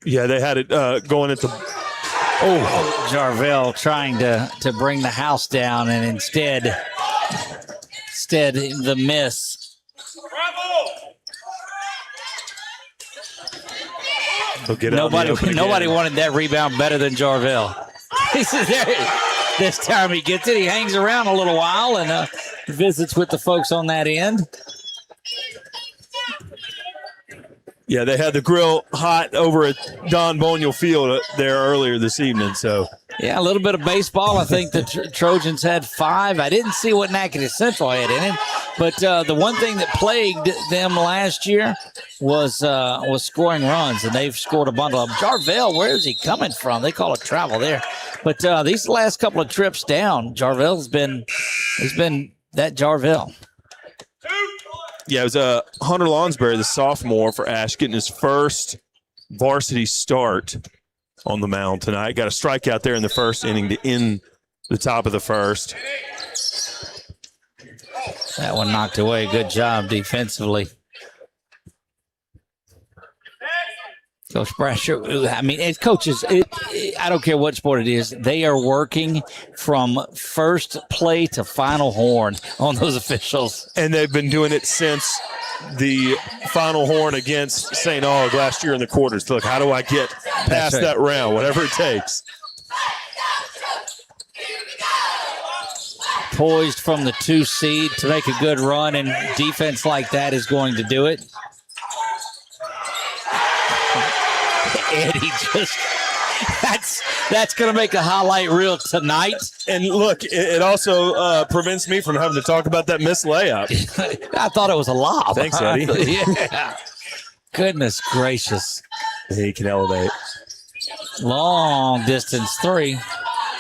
Yeah, they had it going at the Jarvell trying to bring the house down, and instead the miss. Nobody wanted that rebound better than Jarvell. This time he gets it. He hangs around a little while and visits with the folks on that end. Yeah, they had the grill hot over at Don Boniel Field there earlier this evening. So yeah, a little bit of baseball. I think the Trojans had 5. I didn't see what Natchitoches Central had in it, but the one thing that plagued them last year was scoring runs, and they've scored a bundle of them. Jarvell, where is he coming from? They call it travel there. But these last couple of trips down, Jarvell's been that Jarvell. Yeah, it was Hunter Lonsberry, the sophomore for Ash, getting his first varsity start on the mound tonight. Got a strikeout there in the first inning to end the top of the first. That one knocked away. Good job defensively. Coach Brasher, I mean, as coaches, I don't care what sport it is, they are working from first play to final horn on those officials. And they've been doing it since the final horn against St. Aug last year in the quarters. Look, how do I get past that round, whatever it takes. Poised from the 2 seed to make a good run, and defense like that is going to do it. Eddie that's going to make a highlight reel tonight. And look, it also prevents me from having to talk about that missed layup. I thought it was a lob. Thanks, Eddie. Yeah. Goodness gracious. He can elevate. Long distance 3.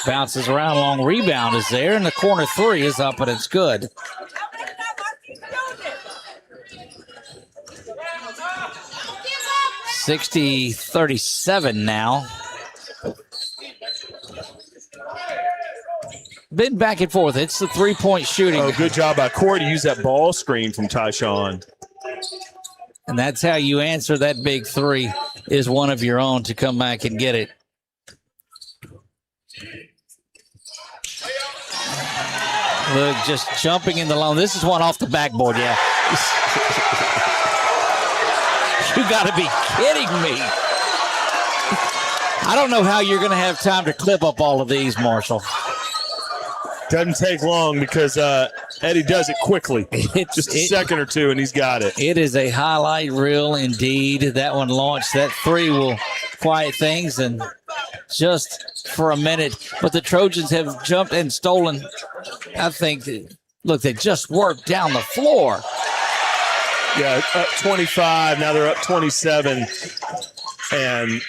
Bounces around. Long rebound is there, and the corner 3 is up, and it's good. (60-37) now. Been back and forth. It's the 3-point shooting. Oh, good job by Corey to use that ball screen from Tyshawn. And that's how you answer that big 3, is one of your own to come back and get it. Look, just jumping in the lane. This is one off the backboard, yeah. You got to be kidding me. I don't know how you're going to have time to clip up all of these, Marshall. Doesn't take long because Eddie does it quickly. Just a second or two, and he's got it. It is a highlight reel indeed. That one launched. That 3 will quiet things and just for a minute. But the Trojans have jumped and stolen. I think, look, they just worked down the floor. Yeah, up 25. Now they're up 27. And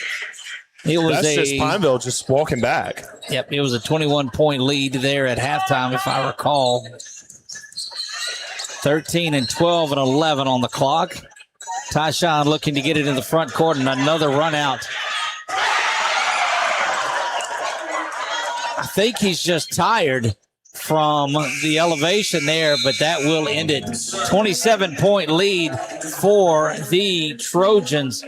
that's just Pineville just walking back. Yep, it was a 21-point lead there at halftime, if I recall. 13 and 12 and 11 on the clock. Tyshawn looking to get it in the front court and another run out. I think he's just tired from the elevation there, but that will end it. 27-point lead for the Trojans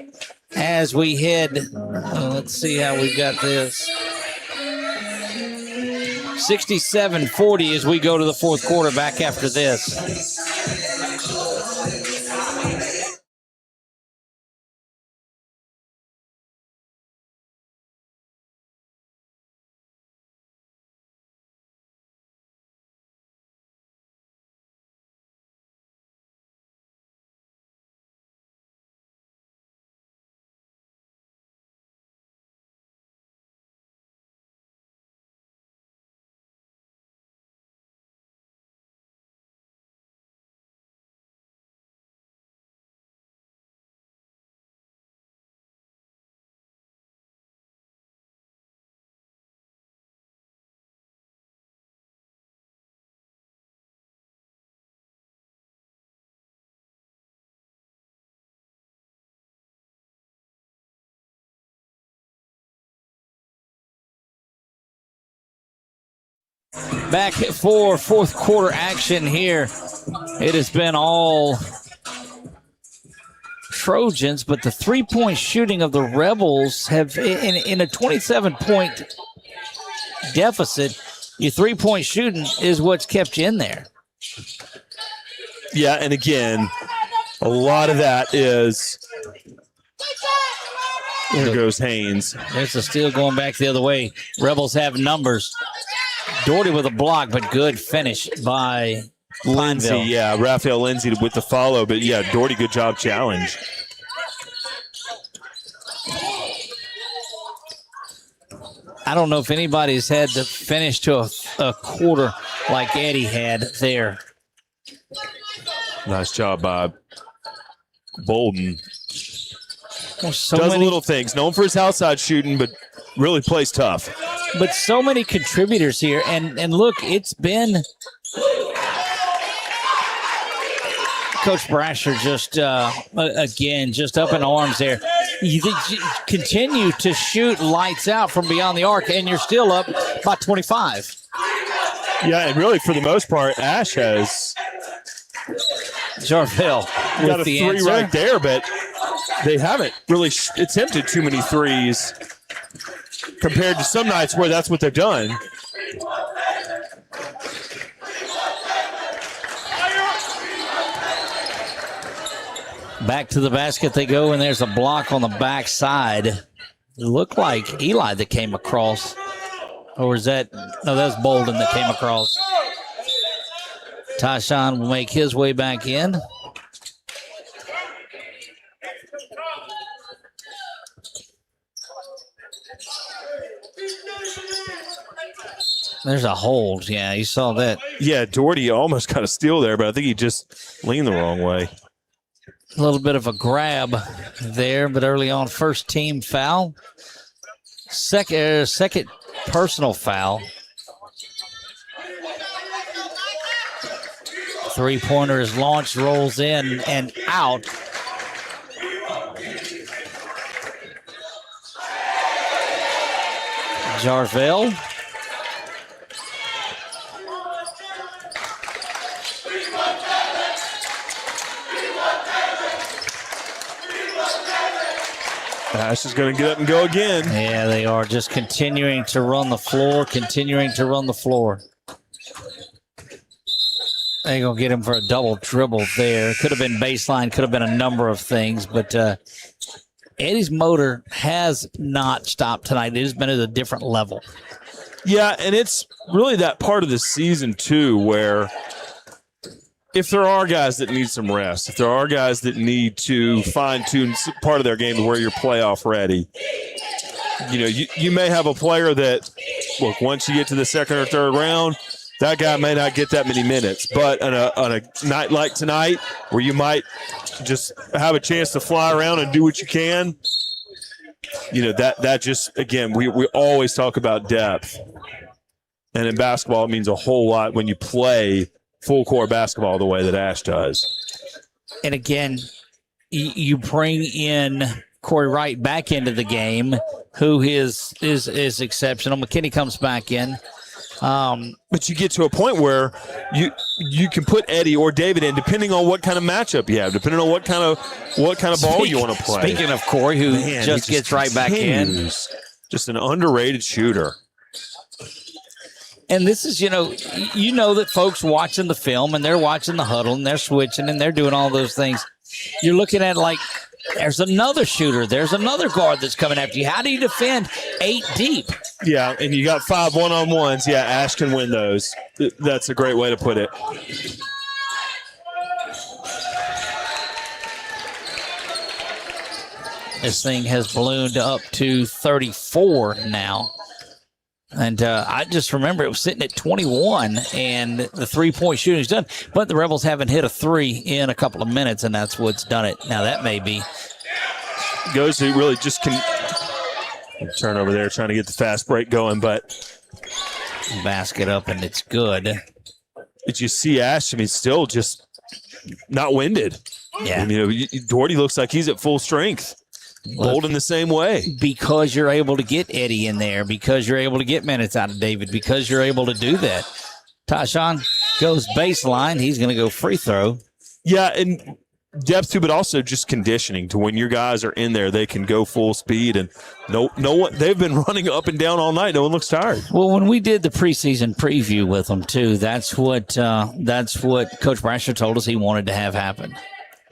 as we head. Let's see how we got this. 67-40 as we go to the fourth quarter. Back after this. Back for fourth quarter action here. It has been all Trojans, but the three-point shooting of the Rebels have, in a 27-point deficit, your three-point shooting is what's kept you in there. Yeah, and again, a lot of that is... There goes Haynes. There's a steal going back the other way. Rebels have numbers. Doherty with a block, but good finish by Lindsay. Pineville. Yeah, Raphael Lindsay with the follow, but yeah, Doherty, good job challenge. I don't know if anybody's had to finish to a quarter like Eddie had there. Nice job by Bolden. So Does many little things. Known for his outside shooting, but really plays tough. But so many contributors here. And look, it's been Coach Brasher just, again, just up in arms there. You continue to shoot lights out from beyond the arc, and you're still up by 25. Yeah, and really, for the most part, Ash has Jarvell got with a the three answer. right there, but they haven't really attempted too many threes compared to some nights where that's what they've done. Back to the basket they go, and there's a block on the backside. It looked like Eli that came across. Or is that? No, that's Bolden that came across. Tyshawn will make his way back in. There's a hold. Yeah, you saw that. Yeah, Doherty almost got a steal there, but I think he just leaned the wrong way. A little bit of a grab there, but early on, first team foul. Second personal foul. Three-pointer is launched, rolls in and out. Jarvell. Ash is going to get up and go again. Yeah, they are just continuing to run the floor, They're going to get him for a double dribble there. Could have been baseline, could have been a number of things, but Eddie's motor has not stopped tonight. It has been at a different level. Yeah, and it's really that part of the season, too, where if there are guys that need some rest, if there are guys that need to fine-tune part of their game to where you're playoff ready, you know, you may have a player that, look, once you get to the second or third round, that guy may not get that many minutes. But on a night like tonight, where you might just have a chance to fly around and do what you can, you know, that just, again, we always talk about depth. And in basketball, it means a whole lot when you play full court basketball the way that Ash does. And again, you bring in Corey Wright back into the game, who is exceptional. McKinney comes back in. But you get to a point where you can put Eddie or David in, depending on what kind of matchup you have, depending on what kind of ball you want to play. Speaking of Corey, who just gets right back in. Just an underrated shooter. And this is, you know that folks watching the film and they're watching the huddle and they're switching and they're doing all those things. You're looking at like, there's another shooter. There's another guard that's coming after you. How do you defend 8 deep? Yeah, and you got 5 one-on-ones. Yeah, Ash can win those. That's a great way to put it. This thing has ballooned up to 34 now. And I just remember it was sitting at 21, and the three-point shooting is done. But the Rebels haven't hit a three in a couple of minutes, and that's what's done it. Now, that may be. Goes to really just turn over there, trying to get the fast break going, but. Basket up, and it's good. Did you see Ash? I mean, still just not winded. Yeah. I mean, Doherty looks like he's at full strength. Bolden the same way. Because you're able to get Eddie in there, because you're able to get minutes out of David, because you're able to do that. Tyshawn goes baseline. He's going to go free throw. Yeah, and depth too, but also just conditioning to when your guys are in there, they can go full speed. And no one, they've been running up and down all night. No one looks tired. Well, when we did the preseason preview with them too, that's what Coach Brasher told us he wanted to have happen.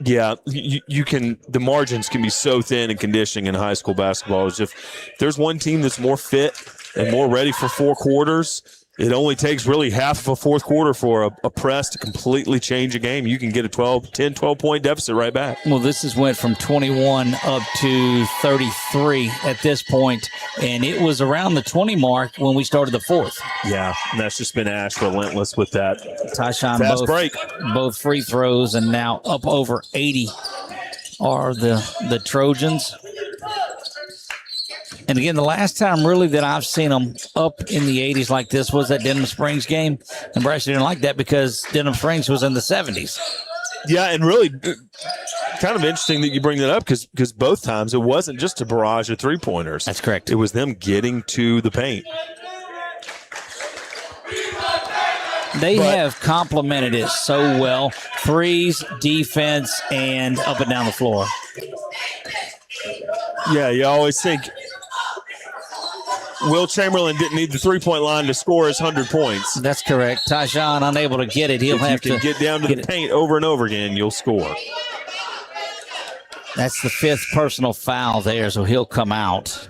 Yeah, you can. The margins can be so thin in conditioning in high school basketball. It's just, if there's one team that's more fit and more ready for 4 quarters, it only takes really half of a fourth quarter for a press to completely change a game. You can get a 12-point deficit right back. Well, this has went from 21 up to 33 at this point, and it was around the 20 mark when we started the fourth. Yeah, and that's just been Ash relentless with that. Tyshawn, fast break. Both free throws, and now up over 80 are the Trojans. And again, the last time really that I've seen them up in the 80s like this was that Denham Springs game. And Brasher didn't like that because Denham Springs was in the 70s. Yeah, and really kind of interesting that you bring that up because both times it wasn't just a barrage of three-pointers. That's correct. It was them getting to the paint. They have complemented it so well. Threes, defense, and up and down the floor. Yeah, you always think Will Chamberlain didn't need the three-point line to score his 100 points. That's correct. Tyshawn unable to get it. He'll have to get down to the paint over and over again, you'll score. That's the 5th personal foul there, so he'll come out.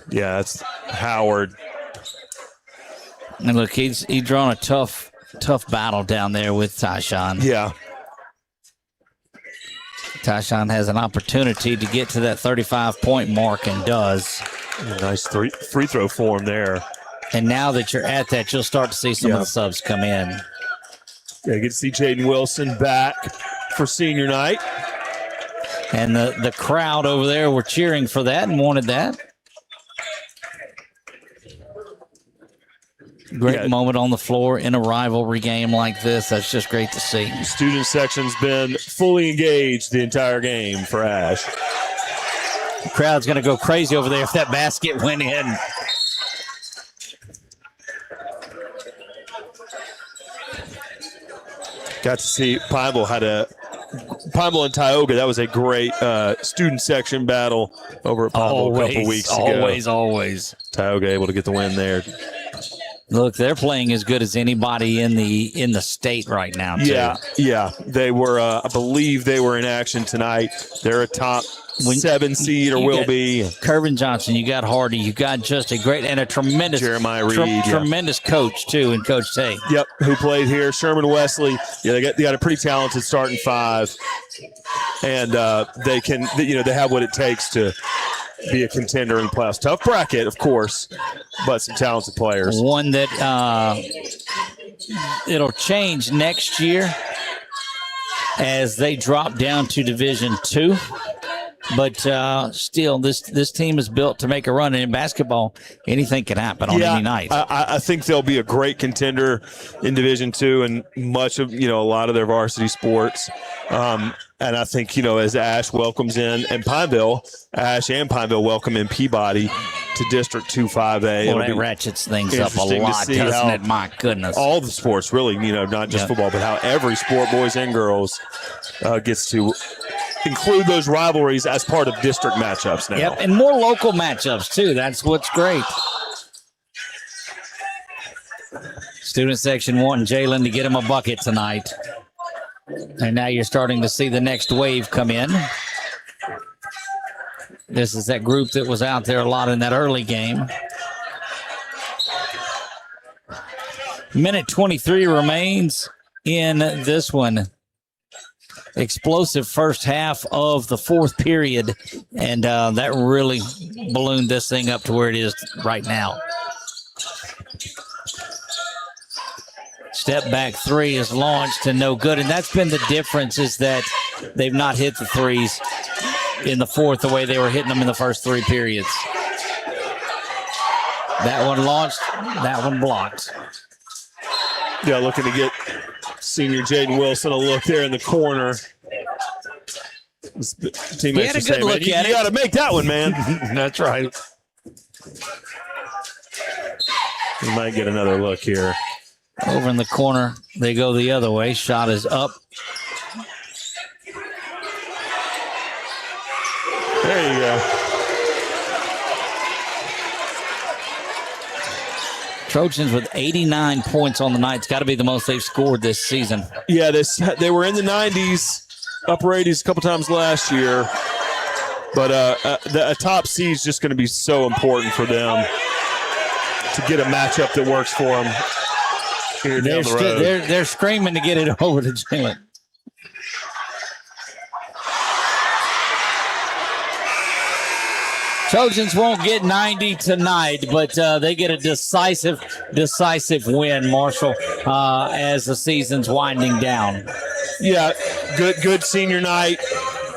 Yeah, that's Howard. And look, he's drawn a tough battle down there with Tyshawn. Yeah. Tyshawn has an opportunity to get to that 35-point mark and does. Nice free throw for him there. And now that you're at that, you'll start to see some of the subs come in. Yeah, you get to see Jaden Wilson back for senior night. And the crowd over there were cheering for that and wanted that. Great moment on the floor in a rivalry game like this. That's just great to see. The student section's been fully engaged the entire game for Ash. The crowd's going to go crazy over there if that basket went in. Got to see Pineville and Tioga. That was a great student section battle over at Pineville a couple weeks ago. Always. Tioga able to get the win there. Look, they're playing as good as anybody in the state right now, too. Yeah. They were, I believe they were in action tonight. They're a top 7 seed or will be. Kervin Johnson, you got Hardy, you got just a great and a tremendous Jeremiah Reed, tremendous coach, too, in Coach Tate. Yep, who played here. Sherman Wesley. Yeah, they got a pretty talented starting 5. And they have what it takes to be a contender in the playoffs. Tough bracket, of course, but some talented players. One that it'll change next year as they drop down to Division II. But still, this team is built to make a run. And in basketball, anything can happen on any night. I think they'll be a great contender in Division II and much of, a lot of their varsity sports. And I think, as Ash welcomes in, and Ash and Pineville welcome in Peabody to District 2-5A. Well, that ratchets things up a lot, doesn't it? My goodness. All the sports, really, not just football, but how every sport, boys and girls, gets to include those rivalries as part of district matchups now. Yep, and more local matchups, too. That's what's great. Student section wanting Jalen to get him a bucket tonight. And now you're starting to see the next wave come in. This is that group that was out there a lot in that early game. Minute 23 remains in this one. Explosive first half of the fourth period, and that really ballooned this thing up to where it is right now. Step back three is launched and no good, and that's been the difference, is that they've not hit the threes in the fourth the way they were hitting them in the first three periods. That one launched, that one blocked. Yeah, looking to get senior Jaden Wilson a look there in the corner. Teammates are saying, man, you got to make that one, man. That's right. We might get another look here. Over in the corner, they go the other way. Shot is up. There you go. Trojans with 89 points on the night. It's got to be the most they've scored this season. Yeah, they were in the 90s, upper 80s a couple times last year. But a top seed is just going to be so important for them to get a matchup that works for them here down the road. They're screaming to get it over to Jalen. Trojans won't get 90 tonight, but they get a decisive win, Marshall, as the season's winding down. Yeah, good senior night.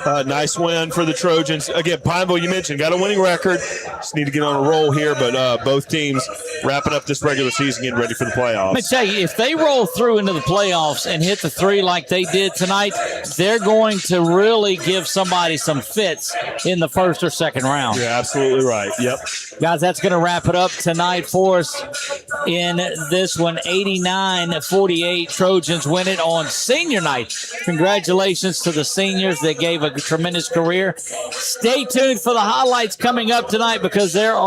Nice win for the Trojans. Again, Pineville, you mentioned, got a winning record. Just need to get on a roll here, but both teams wrapping up this regular season, getting ready for the playoffs. Let me tell you, if they roll through into the playoffs and hit the three like they did tonight, they're going to really give somebody some fits in the first or second round. You're absolutely right. Yep. Guys, that's going to wrap it up tonight for us in this one. 89-48, Trojans win it on senior night. Congratulations to the seniors that gave a tremendous career. Stay tuned for the highlights coming up tonight, because there are